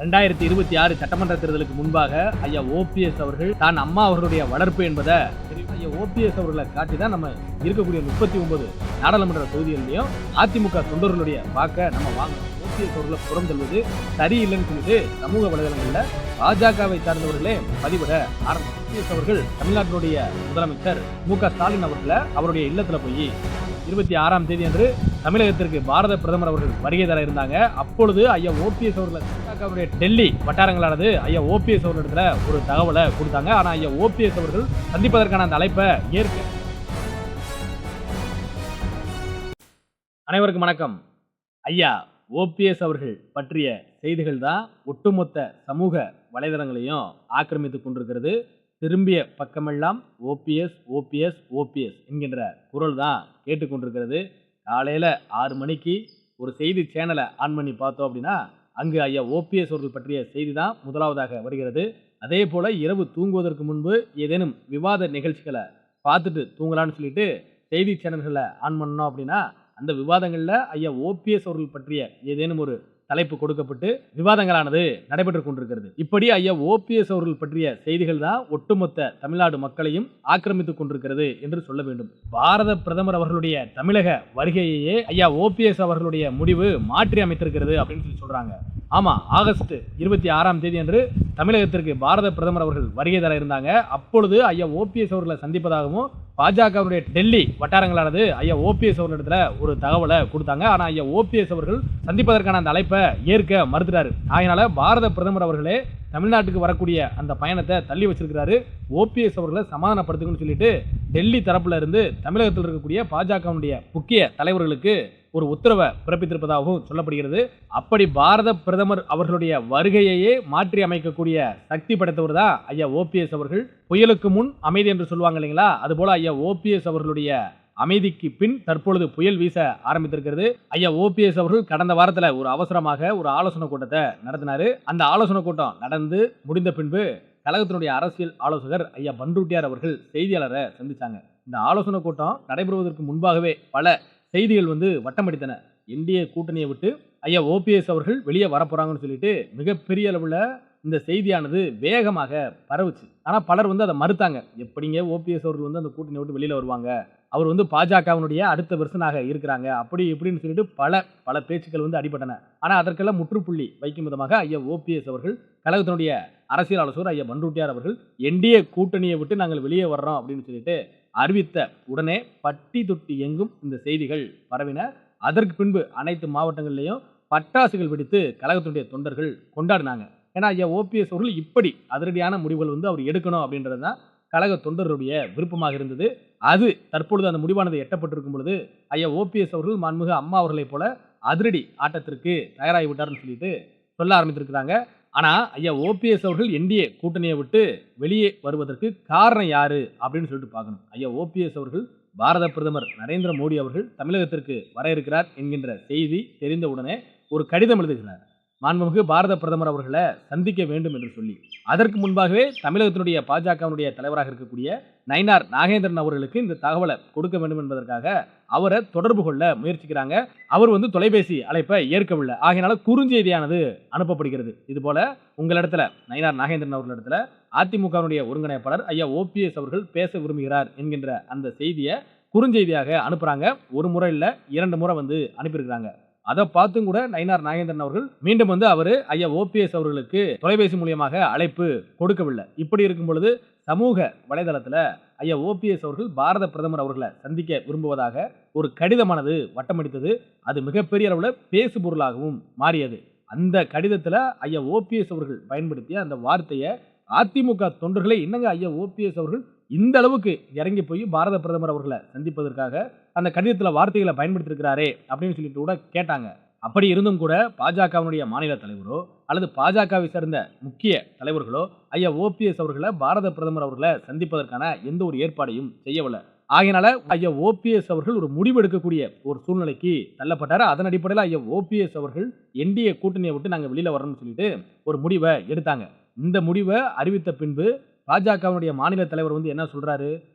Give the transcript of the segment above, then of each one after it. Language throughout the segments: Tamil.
2026 சட்டமன்ற தேர்தலுக்கு முன்பாக ஐயா ஓபிஎஸ் அவர்கள் தான் அம்மா அவர்களுடைய வளர்ப்பு என்பதை ஐயா ஓபிஎஸ் அவர்களை காட்டி தான் நம்ம இருக்கக்கூடிய 39 நாடாளுமன்ற தொகுதிகளிலையும் அதிமுக தொண்டர்களுடைய வாக்க நம்ம வாங்கணும். ஓபிஎஸ் அவர்களை புறம் தள்ளுவது சரியில்லைன்னு சொல்லிட்டு சமூக வலைதளங்கள்ல பாஜகவை சார்ந்தவர்களே பதிவிட ஆரம்பித்தார். ஓபிஎஸ் அவர்கள் தமிழ்நாட்டினுடைய முதலமைச்சர் மு.க.ஸ்டாலின் அவர்களை அவருடைய இல்லத்துல போய் 26ஆம் தேதி அன்று தமிழகத்திற்கு பாரத பிரதமர் அவர்கள் வருகை தர இருந்தாங்க. அப்பொழுது ஐயா ஓபிஎஸ் அவர்களுடைய டெல்லி வட்டாரங்களானது ஐயா ஓபிஎஸ் அவர்களிடத்துல ஒரு தகவலை கொடுத்தாங்க. ஆனா ஐயா ஓபிஎஸ் அவர்கள் சந்திப்பதற்கான அந்த அழைப்பை ஏற்க. அனைவருக்கும் வணக்கம். ஐயா ஓபிஎஸ் அவர்கள் பற்றிய செய்திகள் தான் ஒட்டுமொத்த சமூக வலைதளங்களையும் ஆக்கிரமித்துக் கொண்டிருக்கிறது. திரும்பிய பக்கமெல்லாம் ஓபிஎஸ் ஓபிஎஸ் ஓபிஎஸ் என்கின்ற குரல் தான் கேட்டுக்கொண்டிருக்கிறது. காலையில் 6 மணிக்கு ஒரு செய்தி சேனலை ஆன் பண்ணி பார்த்தோம் அப்படின்னா அங்கு ஐயா ஓபிஎஸ் அவர்கள் பற்றிய செய்தி தான் முதலாவதாக வருகிறது. அதே போல் இரவு தூங்குவதற்கு முன்பு ஏதேனும் விவாத நிகழ்ச்சிகளை பார்த்துட்டு தூங்கலான்னு சொல்லிட்டு செய்தி சேனல்களை ஆன் பண்ணோம் அப்படின்னா அந்த விவாதங்களில் ஐயா ஓபிஎஸ் அவர்கள் பற்றிய ஏதேனும் ஒரு தலைப்பு கொடுக்கப்பட்டு விவாதங்களானது நடைபெற்றுக் கொண்டிருக்கிறது. இப்படி ஐயா ஓபிஎஸ் அவர்கள் பற்றிய செய்திகள் தான் ஒட்டுமொத்த தமிழ்நாடு மக்களையும் ஆக்கிரமித்துக் கொண்டிருக்கிறது என்று சொல்ல வேண்டும். பாரத பிரதமர் அவர்களுடைய தமிழக வருகையையே ஐயா ஓபிஎஸ் அவர்களுடைய முடிவு மாற்றி அமைத்திருக்கிறது அப்படின்னு சொல்றாங்க. ஆமா, ஆகஸ்ட் 26ஆம் தேதி அன்று தமிழகத்திற்கு பாரத பிரதமர் அவர்கள் வருகை தர இருந்தாங்க. அப்பொழுது ஐயா ஓபிஎஸ் அவர்களை சந்திப்பதாகவும் பாஜகவுடைய டெல்லி வட்டாரங்களானது ஐயா ஓபிஎஸ் அவர்களிடத்துல ஒரு தகவலை கொடுத்தாங்க. ஆனா ஐயா ஓபிஎஸ் அவர்கள் சந்திப்பதற்கான அந்த அழைப்பை ஏற்க மறுத்துட்டாரு. அதனால பாரத பிரதமர் அவர்களே தமிழ்நாட்டுக்கு வரக்கூடிய அந்த பயணத்தை தள்ளி வச்சிருக்கிறாரு. ஓபிஎஸ் அவர்களை சமாதானப்படுத்துங்கன்னு சொல்லிட்டு டெல்லி தரப்புல இருந்து தமிழகத்தில் இருக்கக்கூடிய பாஜகவுடைய முக்கிய தலைவர்களுக்கு ஒரு உத்தரவை பிறப்பித்திருப்பதாகவும் சொல்லப்படுகிறது. அப்படி பாரத பிரதமர் அவர்களுடைய வருகையையே மாற்றி அமைக்கக்கூடிய சக்தி படைத்தவர் தான் ஐயா ஓபிஎஸ் அவர்கள். புயலுக்கு முன் அமைதி என்று சொல்லுவாங்க இல்லைங்களா, அதுபோல ஐயா ஓபிஎஸ் அவர்களுடைய அமைதிக்கு பின் தற்பொழுது புயல் வீச ஆரம்பித்திருக்கிறது. ஐயா ஓபிஎஸ் அவர்கள் கடந்த வாரத்தில் ஒரு அவசரமாக ஒரு ஆலோசனை கூட்டத்தை நடத்தினாரு. அந்த ஆலோசனை கூட்டம் நடந்து முடிந்த பின்பு கழகத்தினுடைய அரசியல் ஆலோசகர் ஐயா பண்ருட்டியார் அவர்கள் செய்தியாளரை சந்திச்சாங்க. இந்த ஆலோசனை கூட்டம் நடைபெறுவதற்கு முன்பாகவே பல செய்திகள் வட்டமடித்தன. என்டிஏ கூட்டணியை விட்டு ஐயா ஓபிஎஸ் அவர்கள் வெளியே வரப்போறாங்கன்னு சொல்லிட்டு மிகப்பெரிய அளவில் இந்த செய்தியானது வேகமாக பரவுச்சு. ஆனால் பலர் அதை மறுத்தாங்க. எப்படிங்க ஓபிஎஸ் அவர்கள் அந்த கூட்டணியை விட்டு வெளியில் வருவாங்க, அவர் பாஜகவினுடைய அடுத்த வருஷனாக இருக்கிறாங்க, அப்படி இப்படின்னு சொல்லிட்டு பல பேச்சுக்கள் அடிபட்டன. ஆனால் அதற்கெல்லாம் முற்றுப்புள்ளி வைக்கும் விதமாக ஐயா ஓபிஎஸ் அவர்கள் கழகத்தினுடைய அரசியல் ஆலோசகர் ஐயா பண்ருட்டியார் அவர்கள் என்டிஏ கூட்டணியை விட்டு நாங்கள் வெளியே வர்றோம் அப்படின்னு சொல்லிட்டு அறிவித்த உடனே பட்டி தொட்டி எங்கும் இந்த செய்திகள் பரவின. அதற்கு பின்பு அனைத்து மாவட்டங்களிலையும் பட்டாசுகள் வெடித்து கழகத்தினுடைய தொண்டர்கள் கொண்டாடினாங்க. ஏன்னா ஐயா ஓபிஎஸ் அவர்கள் இப்படி அதிரடியான முடிவுகள் அவர் எடுக்கணும் அப்படின்றது தான் கழக தொண்டர்களுடைய விருப்பமாக இருந்தது. அது தற்பொழுது அந்த முடிவானது எட்டப்பட்டிருக்கும் பொழுது ஐயா ஓபிஎஸ் அவர்கள் மாண்புமிகு அம்மா அவர்களைப் போல அதிரடி ஆட்டத்திற்கு தயாராகி விட்டார்னு சொல்லிட்டு சொல்ல ஆரம்பித்திருக்கிறாங்க. ஆனால் ஐயா ஓபிஎஸ் அவர்கள் என்டிஏ கூட்டணியை விட்டு வெளியே வருவதற்கு காரணம் யாரு அப்படின்னு சொல்லிட்டு பார்க்கணும். ஐயா ஓபிஎஸ் அவர்கள் பாரத பிரதமர் நரேந்திர மோடி அவர்கள் தமிழகத்திற்கு வர இருக்கிறார் என்கின்ற செய்தி தெரிந்தவுடனே ஒரு கடிதம் எழுதுகிறார். மாண்புமிகு பாரத பிரதமர் அவர்களை சந்திக்க வேண்டும் என்று சொல்லி அதற்கு முன்பாகவே தமிழகத்தினுடைய பாஜகவினுடைய தலைவராக இருக்கக்கூடிய நயினார் நாகேந்திரன் அவர்களுக்கு இந்த தகவலை கொடுக்க வேண்டும் என்பதற்காக அவரை தொடர்பு கொள்ள முயற்சிக்கிறாங்க. அவர் தொலைபேசி அழைப்பை ஏற்கவில்லை. ஆகையினால குறுஞ்செய்தியானது அனுப்பப்படுகிறது. இது போல உங்களிடத்துல நயினார் நாகேந்திரன் அவர்களிடத்துல அதிமுகவினுடைய ஒருங்கிணைப்பாளர் ஐயா ஓபிஎஸ் அவர்கள் பேச விரும்புகிறார் என்கின்ற அந்த செய்தியை குறுஞ்செய்தியாக அனுப்புறாங்க. ஒரு முறை இல்லை, 2 முறை அனுப்பியிருக்கிறாங்க. அதை பார்த்தும் கூட நயினார் நாகேந்திரன் அவர்கள் மீண்டும் அவர் ஐயா ஓபிஎஸ் அவர்களுக்கு தொலைபேசி மூலியமாக அழைப்பு கொடுக்கவில்லை. இப்படி இருக்கும் பொழுது சமூக வலைதளத்தில் ஐயா ஓபிஎஸ் அவர்கள் பாரத பிரதமர் அவர்களை சந்திக்க விரும்புவதாக ஒரு கடிதமானது வட்டமடித்தது. அது மிகப்பெரிய அளவில் பேசு பொருளாகவும் மாறியது. அந்த கடிதத்தில் ஐயா ஓபிஎஸ் அவர்கள் பயன்படுத்திய அந்த வார்த்தையை அதிமுக தொண்டர்களை என்னங்க ஐயா ஓபிஎஸ் அவர்கள் இந்த அளவுக்கு இறங்கி போய் பாரத பிரதமர் அவர்களை சந்திப்பதற்காக அந்த கடிதத்தில் வார்த்தைகளை பயன்படுத்தியிருக்கிறாரே அப்படின்னு சொல்லிட்டு கூட கேட்டாங்க. அப்படி இருந்தும் கூட பாஜகவினுடைய மாநில தலைவரோ அல்லது பாஜகவை சேர்ந்த முக்கிய தலைவர்களோ ஐயா ஓபிஎஸ் அவர்களை பாரத பிரதமர் அவர்களை சந்திப்பதற்கான எந்த ஒரு ஏற்பாடையும் செய்யவில்லை. ஆகையினால ஐயா ஓபிஎஸ் அவர்கள் ஒரு முடிவு எடுக்கக்கூடிய ஒரு சூழ்நிலைக்கு தள்ளப்பட்டார். அதன் அடிப்படையில் ஐயா ஓபிஎஸ் அவர்கள் என்டிஏ கூட்டணியை விட்டு நாங்கள் வெளியில் வரணும்னு சொல்லிட்டு ஒரு முடிவை எடுத்தாங்க. இந்த முடிவை அறிவித்த பின்பு பாஜகவினுடைய மாநில தலைவர் என்ன சொல்றாரு,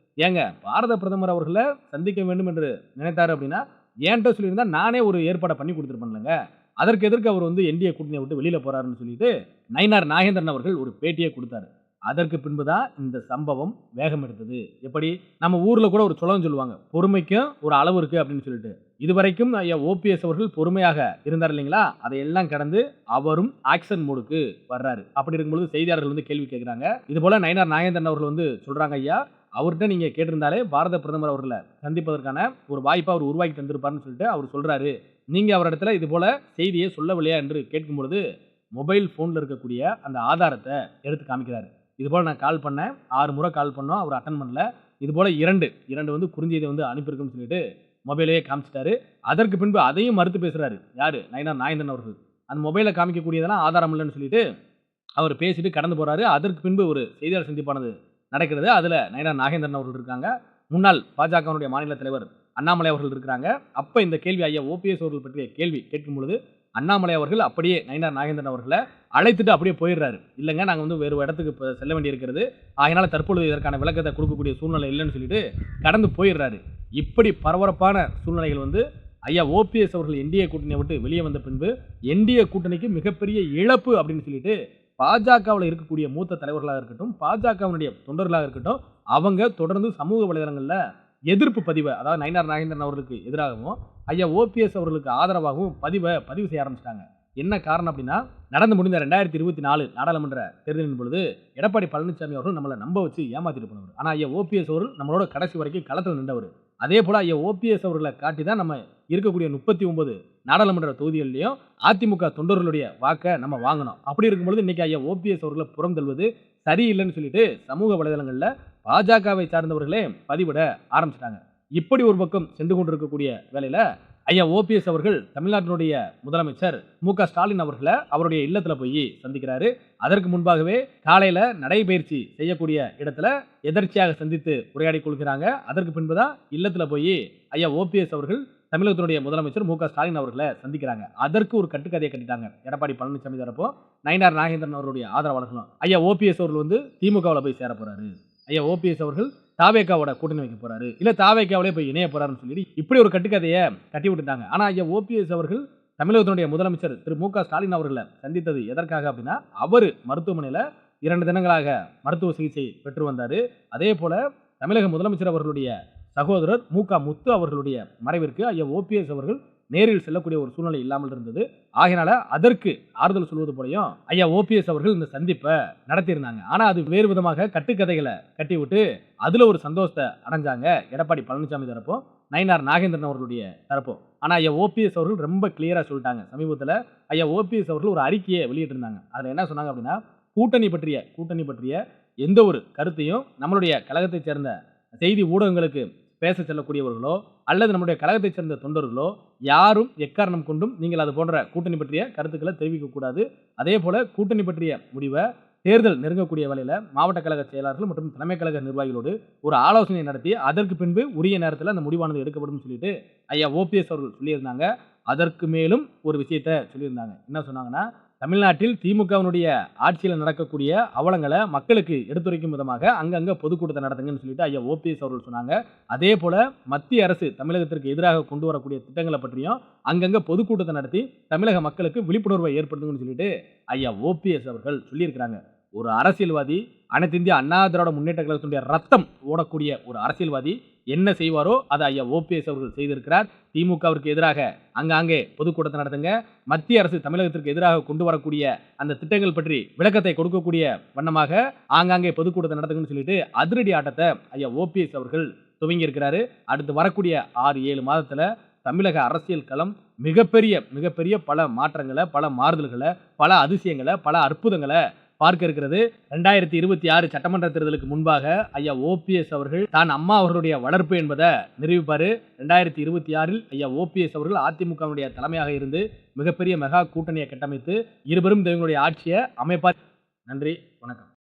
ஏங்க பாரத பிரதமர் அவர்களை சந்திக்க வேண்டும் என்று நினைத்தாரு அப்படின்னா என்கிட்ட சொல்லியிருந்தா நானே ஒரு ஏற்பாடை பண்ணி கொடுத்துருப்பேன்லங்க, அதற்கு எதற்கு அவர் வந்து என்டிஏ கூட்டணியை விட்டு வெளியில போறாருன்னு சொல்லிட்டு நயினார் நாகேந்திரன் அவர்கள் ஒரு பேட்டியை கொடுத்தாரு. அதற்கு பின்புதான் இந்த சம்பவம் வேகம் எடுத்தது. எப்படி நம்ம ஊர்ல கூட ஒரு சுழம் சொல்லுவாங்க, பொறுமைக்கும் ஒரு அளவு இருக்கு அப்படின்னு சொல்லிட்டு. இதுவரைக்கும் ஐயா ஓபிஎஸ் அவர்கள் பொறுமையாக இருந்தார் இல்லைங்களா, அதையெல்லாம் கடந்து அவரும் ஆக்ஷன் மோடுக்கு வர்றாரு. அப்படி இருக்கும்போது செய்தியாளர்கள் வந்து கேள்வி கேட்கிறாங்க. இது போல நயினார் நாகேந்திரன் அவர்கள் வந்து சொல்றாங்க, ஐயா அவர்கிட்ட நீங்க கேட்டிருந்தாலே பாரத பிரதமர் அவர்களை சந்திப்பதற்கான ஒரு வாய்ப்பை அவர் உருவாக்கி தந்திருப்பாருன்னு சொல்லிட்டு அவர் சொல்றாரு. நீங்க அவரிடத்துல இது போல செய்தியை சொல்லவில்லையா என்று கேட்கும் பொழுது மொபைல் போன்ல இருக்கக்கூடிய அந்த ஆதாரத்தை எடுத்து காமிக்கிறாரு. இது போல நான் கால் பண்ணேன், 6 முறை கால் பண்ணோம், அவர் அட்டன் பண்ணல. இது போல இரண்டு வந்து குறுஞ்செய்தி வந்து அனுப்பியிருக்குன்னு சொல்லிட்டு மொபைலையே காமிச்சிட்டாரு. அதற்கு பின்பு அதையும் மறுத்து பேசுறாரு. யாரு? நயினார் நாகேந்திரன் அவர்கள். அந்த மொபைலை காமிக்கக்கூடியதெல்லாம் ஆதாரம் இல்லைன்னு சொல்லிட்டு அவர் பேசிட்டு கடந்து போறாரு. அதற்கு பின்பு ஒரு செய்தியாளர் சந்திப்பானது நடக்கிறது. அதுல நயினார் நாகேந்திரன் அவர்கள் இருக்காங்க, முன்னாள் பாஜகவுடைய மாநில தலைவர் அண்ணாமலை அவர்கள் இருக்கிறாங்க. அப்ப இந்த கேள்வி ஐயா ஓபிஎஸ் அவர்கள் பற்றிய கேள்வி கேட்கும் பொழுது அண்ணாமலை அவர்கள் அப்படியே நயினார் நாகேந்திரன் அவர்களை அழைத்துட்டு அப்படியே போயிடுறாரு. இல்லைங்க, நாங்கள் வந்து வேறு இடத்துக்கு செல்ல வேண்டி இருக்கிறது, அதனால தற்பொழுது இதற்கான விளக்கத்தை கொடுக்கக்கூடிய சூழ்நிலை இல்லைன்னு சொல்லிட்டு கடந்து போயிடுறாரு. இப்படி பரபரப்பான சூழ்நிலைகள் வந்து ஐயா ஓபிஎஸ் அவர்கள் என்டிஏ கூட்டணியை விட்டு வெளியே வந்த பின்பு என்டிஏ கூட்டணிக்கு மிகப்பெரிய இழப்பு அப்படின்னு சொல்லிட்டு பாஜகவில் இருக்கக்கூடிய மூத்த தலைவர்களாக இருக்கட்டும், பாஜகவினுடைய தொண்டர்களாக இருக்கட்டும், அவங்க தொடர்ந்து சமூக வலைதளங்களில் எதிர்ப்பு பதிவை, அதாவது நயினார் நாகேந்திரன் அவர்களுக்கு எதிராகவும் ஐயா ஓபிஎஸ் அவர்களுக்கு ஆதரவாகவும் பதிவு செய்ய ஆரம்பிச்சிட்டாங்க. என்ன காரணம் அப்படின்னா, நடந்து முடிந்த 2024 நாடாளுமன்ற தேர்தலின் பொழுது எடப்பாடி பழனிசாமி அவர்கள் நம்மளை நம்ப வச்சு ஏமாத்திட்டு போனவர். ஆனால் ஐயா ஓபிஎஸ் அவர்கள் நம்மளோட கடைசி வரைக்கும் களத்தில் நின்றவர். அதே போல ஐயா ஓபிஎஸ் அவர்களை காட்டி தான் நம்ம இருக்கக்கூடிய 39 நாடாளுமன்ற தொகுதிகளிலையும் அதிமுக தொண்டர்களுடைய வாக்கை நம்ம வாங்கணும். அப்படி இருக்கும்பொழுது இன்னைக்கு ஐயா ஓபிஎஸ் அவர்களை புறம் தள்ளுவது சரியில்லைன்னு சொல்லிட்டு சமூக வலைதளங்களில் பாஜகவை சார்ந்தவர்களே பதிவிட ஆரம்பிச்சிட்டாங்க. இப்படி ஒரு பக்கம் சென்று கொண்டிருக்கக்கூடிய வேளையில ஐயா ஓபிஎஸ் அவர்கள் தமிழ்நாட்டினுடைய முதலமைச்சர் மு.க. ஸ்டாலின் அவர்களை அவருடைய இல்லத்துல போய் சந்திக்கிறாரு. அதற்கு முன்பாகவே காலையில நடைபயிற்சி செய்யக்கூடிய இடத்துல எதர்ச்சியாக சந்தித்து உரையாடி கொள்கிறாங்க. அதற்கு பின்புதான் இல்லத்துல போய் ஐயா ஓபிஎஸ் அவர்கள் தமிழகத்தினுடைய முதலமைச்சர் மு.க. ஸ்டாலின் அவர்களை சந்திக்கிறாங்க. அதற்கு ஒரு கட்டுக்கதையை கட்டிட்டாங்க எடப்பாடி பழனிசாமி தரப்போ நயினார் நாகேந்திரன் அவருடைய ஆதரவாளர்களும். ஐயா ஓபிஎஸ் அவர்கள் வந்து திமுகவில் போய் சேர போறாரு, ஐயா ஓபிஎஸ் அவர்கள் தாவேக்காவோட கூட்டணி வைக்க போறாரு, இல்ல தாவேக்காவிலே போய் இணைய போறாருன்னு சொல்லி இப்படி ஒரு கட்டுக்கதையை கட்டி விட்டுட்டாங்க. ஆனா ஐயா ஓபிஎஸ் அவர்கள் தமிழகத்தினுடைய முதலமைச்சர் திரு மு.க. ஸ்டாலின் அவர்களை சந்தித்தது எதற்காக அப்படின்னா, அவர் மருத்துவமனையில 2 தினங்களாக மருத்துவ சிகிச்சை பெற்று வந்தாரு. அதே போல தமிழக முதலமைச்சர் அவர்களுடைய சகோதரர் மு.க. முத்து அவர்களுடைய மறைவிற்கு ஐயா ஓபிஎஸ் அவர்கள் நேரில் செல்லக்கூடிய ஒரு சூழ்நிலை இல்லாமல் இருந்தது. ஆகையினால அதற்கு ஆறுதல் சொல்வது போலையும் ஐயா ஓபிஎஸ் அவர்கள் இந்த சந்திப்பை நடத்தியிருந்தாங்க. ஆனா அது வேறு விதமாக கட்டுக்கதைகளை கட்டி விட்டு அதுல ஒரு சந்தோஷத்தை அடைஞ்சாங்க எடப்பாடி பழனிசாமி தரப்பும் நயினார் நாகேந்திரன் அவர்களுடைய தரப்பும். ஆனா ஐயா ஓபிஎஸ் அவர்கள் ரொம்ப கிளியரா சொல்லிட்டாங்க. சமீபத்தில் ஐயா ஓபிஎஸ் அவர்கள் ஒரு அறிக்கையை வெளியிட்டு இருந்தாங்க. அதுல என்ன சொன்னாங்க அப்படின்னா, கூட்டணி பற்றிய எந்த ஒரு கருத்தையும் நம்மளுடைய கழகத்தை சேர்ந்த செய்தி ஊடகங்களுக்கு பேச செல்லக்கூடியவர்களோ அல்லது நம்முடைய கழகத்தை சேர்ந்த தொண்டர்களோ யாரும் எக்காரணம் கொண்டும் நீங்கள் அது போன்ற கூட்டணி பற்றிய கருத்துக்களை தெரிவிக்க கூடாது. அதே போல கூட்டணி பற்றிய முடிவை தேர்தல் நெருங்கக்கூடிய வேளையில மாவட்ட கழக செயலாளர்கள் மற்றும் தலைமை கழக நிர்வாகிகளோடு ஒரு ஆலோசனை நடத்தி அதற்கு பின்பு உரிய நேரத்தில் அந்த முடிவானது எடுக்கப்படும் சொல்லிட்டு ஐயா ஓபிஎஸ் அவர்கள் சொல்லியிருந்தாங்க. அதற்கு மேலும் ஒரு விஷயத்தை சொல்லியிருந்தாங்க. என்ன சொன்னாங்கன்னா, தமிழ்நாட்டில் திமுகவினுடைய ஆட்சியில் நடக்கக்கூடிய அவலங்களை மக்களுக்கு எடுத்துரைக்கும் விதமாக அங்கங்க பொதுக்கூட்டத்தை நடத்துங்கன்னு சொல்லிட்டு ஐயா ஓபிஎஸ் அவர்கள் சொன்னாங்க. அதே போல மத்திய அரசு தமிழகத்திற்கு எதிராக கொண்டு வரக்கூடிய திட்டங்களை பற்றியும் அங்கங்க பொதுக்கூட்டத்தை நடத்தி தமிழக மக்களுக்கு விழிப்புணர்வை ஏற்படுத்துங்கன்னு சொல்லிட்டு ஐயா ஓபிஎஸ் அவர்கள் சொல்லியிருக்கிறாங்க. ஒரு அரசியல்வாதி, அனைத்து இந்திய அண்ணா திராவிட முன்னேற்ற கழகத்தினுடைய ரத்தம் ஓடக்கூடிய ஒரு அரசியல்வாதி என்ன செய்வாரோ அதை ஐயா ஓபிஎஸ் அவர்கள் செய்திருக்கிறார். திமுகவிற்கு எதிராக அங்காங்கே பொதுக்கூட்டத்தை நடத்துங்க, மத்திய அரசு தமிழகத்திற்கு எதிராக கொண்டு வரக்கூடிய அந்த திட்டங்கள் பற்றி விளக்கத்தை கொடுக்கக்கூடிய வண்ணமாக ஆங்காங்கே பொதுக்கூட்டத்தை நடத்துங்கன்னு சொல்லிட்டு அதிரடி ஆட்டத்தை ஐயா ஓபிஎஸ் அவர்கள் துவங்கி இருக்கிறாரு. அடுத்து வரக்கூடிய 6-7 மாதத்துல தமிழக அரசியல் களம் மிகப்பெரிய பல மாற்றங்களை, பல மாறுதல்களை, பல அதிசயங்களை, பல அற்புதங்களை பார்க்க இருக்கிறது. 2026 சட்டமன்ற தேர்தலுக்கு முன்பாக ஐயா ஓபிஎஸ் அவர்கள் தான் அம்மா அவர்களுடைய வளர்ப்பு என்பதை நிரூபிப்பாரு. 2026 ஐயா ஓபிஎஸ் அவர்கள் அதிமுகவுடைய தலைமையாக இருந்து மிகப்பெரிய மெகா கூட்டணியை கட்டமைத்து இருபெரும் தெய்வங்களுடைய ஆட்சியை அமைப்பார். நன்றி, வணக்கம்.